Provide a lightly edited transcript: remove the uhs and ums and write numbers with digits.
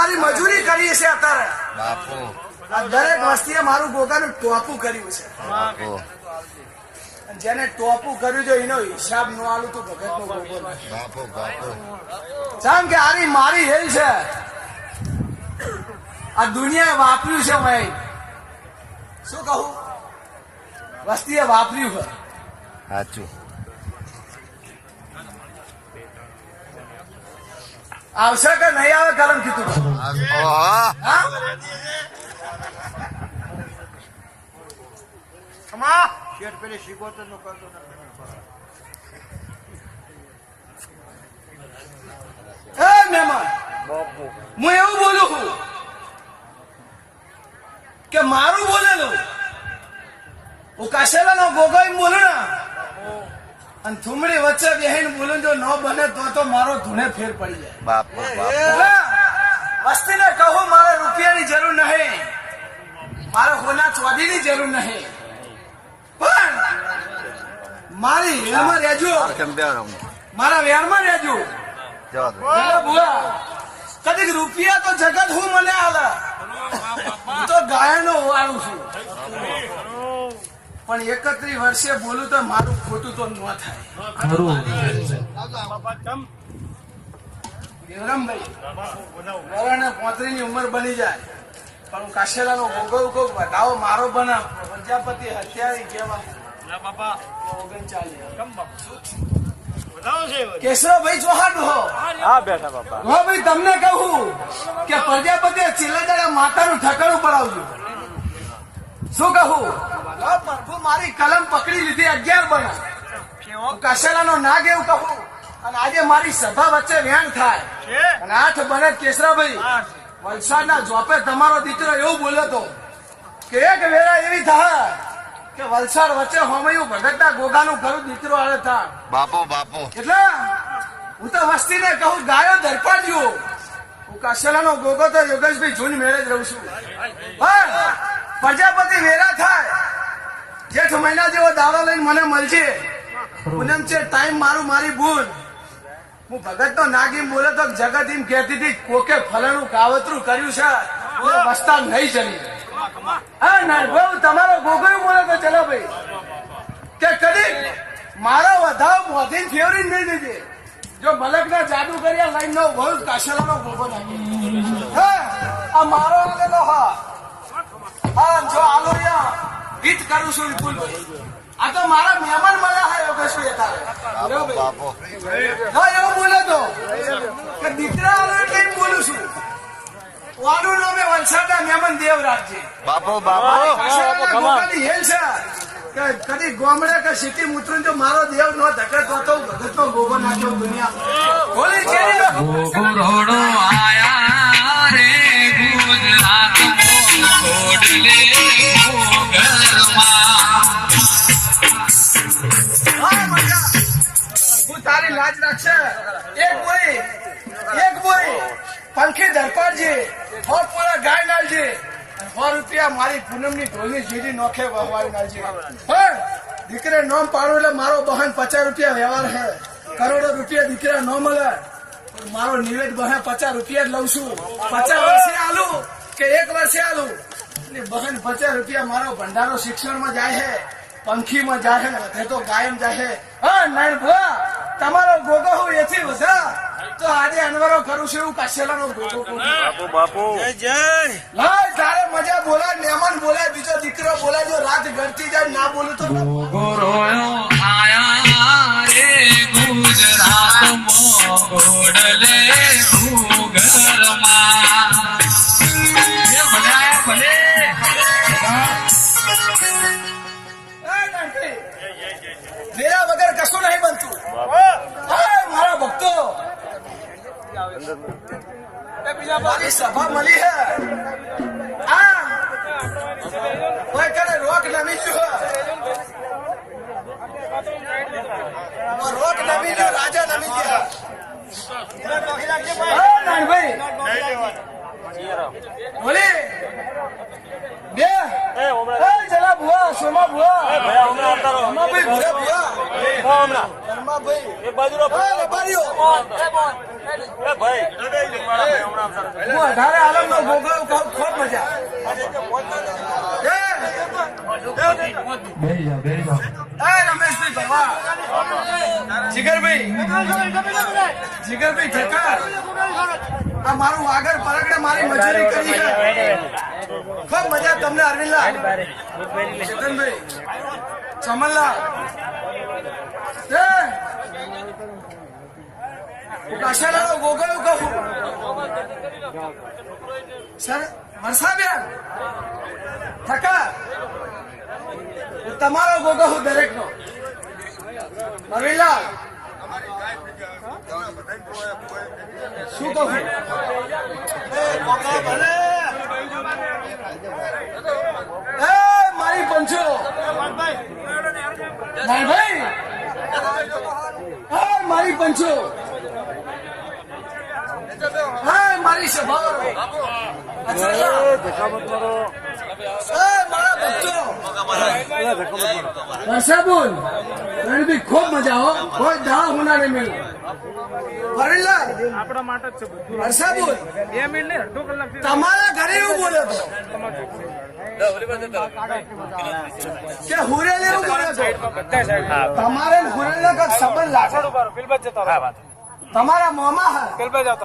મારી મજૂરી કરી છે અત્યારે બાપુ આ દરેક વસ્તીએ મારું ગોગાનું ટોપું કર્યું છે બાપુ જેને ટોપું કર્યું છે એનો હિસાબ નો આલું તો ભગત નો ગોગો બાપુ બાપુ જાણ કે આરી મારી હેલ છે આ દુનિયાએ વાપર્યું છે ભાઈ શું કહું વસ્તીએ વાપર્યું છે સાચું આવશે કે નહીં આવે કલમ કીધું ઓહો મહેમાન હું એવું બોલું છું કે મારું બોલેલું હું કાશેલાનો ગોગો એમ બોલું ને અને થુમડી વચ્ચે બેહીને બોલું જો ન બને તો મારો ધૂણે ફેર પડી જાય બાપુ બાપુ એટલે વસ્તીને કહું મારે રૂપિયાની જરૂર નહીં મારે હોના ચોદીની જરૂર નહીં પણ મારી હેરમાં રહેજો મારા વેરમાં રહેજો બુઆ કદીક રૂપિયા તો જગત હું મને આલે હું તો ગાયનો વાળું છું પણ 31 વર્ષે બોલું તો મારું ખોટું તો ન થાય દેવરામભાઈ વરાને 35 ની ઉંમર બની જાય પણ હું કાશેલાનો ગોગો ઉગો બતાવો મારો બના પ્રજાપતિ હત્યારી કેવા 39 કેશવભાઈ ચૌહાણ હો હા બેઠા બાપા હો ભાઈ તમને કહું કે પ્રજાપતિ ચિલ્લાદાડા માતાનું ઠકાણું પડાવજો શું કહું પ્રભુ મારી કલમ પકડી લીધી 11 બના કાશેલાનો નાગ એવું કહું અને આજે મારી સભા વચ્ચે વ્યાણ થાય અને 8 બને કેશરાભાઈ વલસાડના જોપે તમારો દીકરો એવું બોલ્યો હતો કે એક વેળા એવી થાય કે વલસાડ વચ્ચે હોમયું ભગતના ગોગાનું ઘરું દીકરો આવે થાય બાપુ બાપુ એટલે હું તો વસ્તીને કહું ગાયો ધરપાડ્યો હું કાશેલાનો ગોગો તો યોગેશભાઈ જૂન મેળે જ રહું છું પણ પ્રજાપતિ વેરા થાય જેઠ મહિના જેવો દાડો લઈને મને મળશે પૂનમ છે ટાઈમ મારું મારી ભૂલ હું ભગત તો નાગીમ બોલે તો જગત એમ કહેતી હતી કોકે ફલાણું કાવતરું કર્યું છે વસ્તા નહીં ચલી હા ના બહુ તમારો ગોગો બોલે તો ચલો ભાઈ કે કદી મારો વધાવ મોઢીને ફેવરી નહીં દીધી જો મલકના જાદુ કર્યા લાઈન નો બહુ કાશેલાનો ગોગો નાખી હા આ મારો આલેલો હા હા જો આલો ગીત કરું છું વિપુલ આ તો મારા મહેમાન મળ્યા હે યોગેશભાઈ તારે બાપુ હા એવું બોલે તો કે દીકરા આલો એટલે એમ બોલું છું વાળું નામે વલસાડના મહેમાન દેવરાજજી બાપુ બાપુ ગોગાની હેલ છે કે કદી ગોમડે કે સિટી મુતરું જો મારો દેવ નો ધકે તો ભગતનો ગોગો નાખ્યો દુનિયા બોલી ચેરી ઘોડો આયા રે ગુજરાત ઘોડલે તારી લાજ રાખશે એક બોરી પંખી ધરપાડજે પૂરા ગાય નાલજે 100 રૂપિયા મારી પૂનમની ઢોલની જીડી નોખે વહવાઈ નાલજે દીકરે નોમ પાડું એટલે મારો બહન 50 રૂપિયા વ્યવહાર હે કરોડો રૂપિયા દીકરા ન મળે મારો નિવેદ બહન 50 રૂપિયા જ લઉં છું 50 વર્ષે આલું કે 1 વર્ષે આલું બહન 50 રૂપિયા મારો ભંડારો શિક્ષણમાં જાય હે પંખીમાં જાય હે તો ગાયમ જાય હા નાઈ ભુવા તમારો ગોગો હું એથી વધા તો આજે અનવરો કરું છું એવું કાશેલાનો ગોગો બાપુ બાપુ જય જય લાય તારે મજા બોલાય મહેમાન બોલાય બીજો દીકરો બોલાય જો રાત ગળતી જાય ના બોલું તો ગોરોયો આયા રે ગુજરાતમાં ઘોડલે ઘૂઘરમાં એ ભલાયા ભલે મેરા વગર કશું નહીં બનતું મારા ભક્તો મારી સભા મળી હે હા કોઈ કરે રોક નમી ગયો રોક નમી ગયો રાજા નમી ગયા ભાઈ બોલી બે ચલા ભુવા સોમા ભુવા ભાઈ ભુવા ભાઈ એક બાજુ ભાઈ હું 18 આલમનો ગોગો કહું, ખૂબ મજા. એ રમેશભાઈ ભવા, જીગરભાઈ ઠક્કર, આ મારું વાગર પરગડે મારી મજૂરી કરી છે. ખૂબ મજા તમને અરવિંદલાલ, ચેતનભાઈ, ચમનલાલ, કાશાલાનો ગોગો કહું સર, વર્ષાબેન ઠક્કર, તમારો ગોગો હું દરેક નો. અરવિંદલાલ શું કહું? એ મારી પંચો ભાઈ, હા મારી પંચો, હા મારી સભા, મારા બચ્ચો વર્ષા બોલ. રણબી ખૂબ મજા હો, કોઈ દાળ હોના નહીં મેળવો. હરીલાલ આપણા માટે જ છે બધું. વર્ષા બોલ, 2 મિનિટ ને 2 કલાક તમારા ઘરે એવું બોલ્યો હતો કે હુરેલ એવું બોલ્યો હતો. બધા સાઈડ તમારે હુરેલ નો કઈક સંબંધ લાગે, પેલ બાજુ જતો રહો. તમારા મોમાં પેલ બાજુ જતો